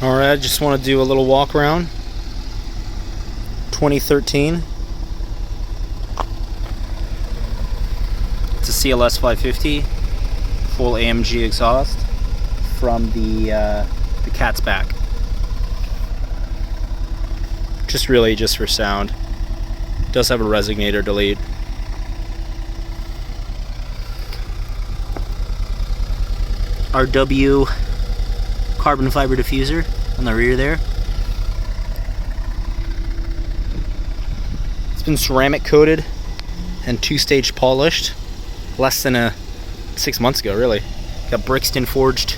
Alright, I just want to do a little walk around. 2013. It's a CLS550, full AMG exhaust from the cat's back. Just for sound. It does have a resonator delete. RW carbon fiber diffuser on the rear there. It's been ceramic coated and 2-stage polished less than 6 months ago, really. Got Brixton forged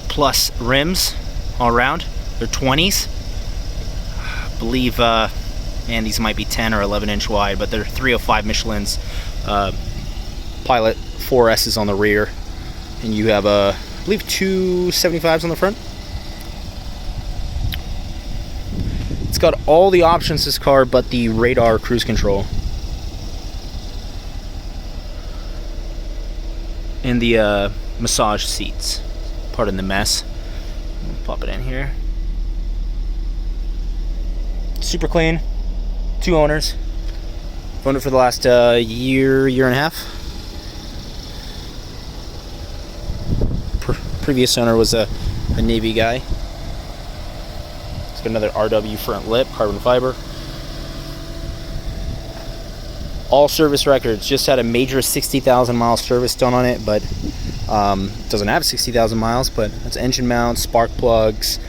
plus rims all around. They're 20s. I believe these might be 10 or 11 inch wide, but they're 305 Michelin's. Pilot 4S's on the rear, and you have I believe 275s on the front. It's got all the options, this car, but the radar cruise control. And the massage seats. Pardon the mess. Pop it in here. Super clean. 2 owners. Owned it for the last year and a half. Previous owner was a Navy guy. It's got another RW front lip, carbon fiber. All service records. Just had a major 60,000 mile service done on it, but doesn't have 60,000 miles. But it's engine mounts, spark plugs,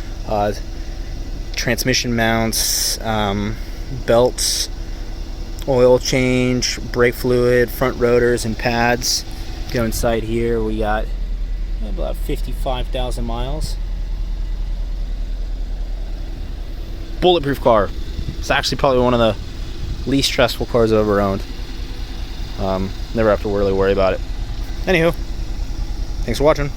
transmission mounts, belts, oil change, brake fluid, front rotors and pads. Go inside here. We got about 55,000 miles. Bulletproof car. It's actually probably one of the least stressful cars I've ever owned. Never have to really worry about it. Anywho, thanks for watching.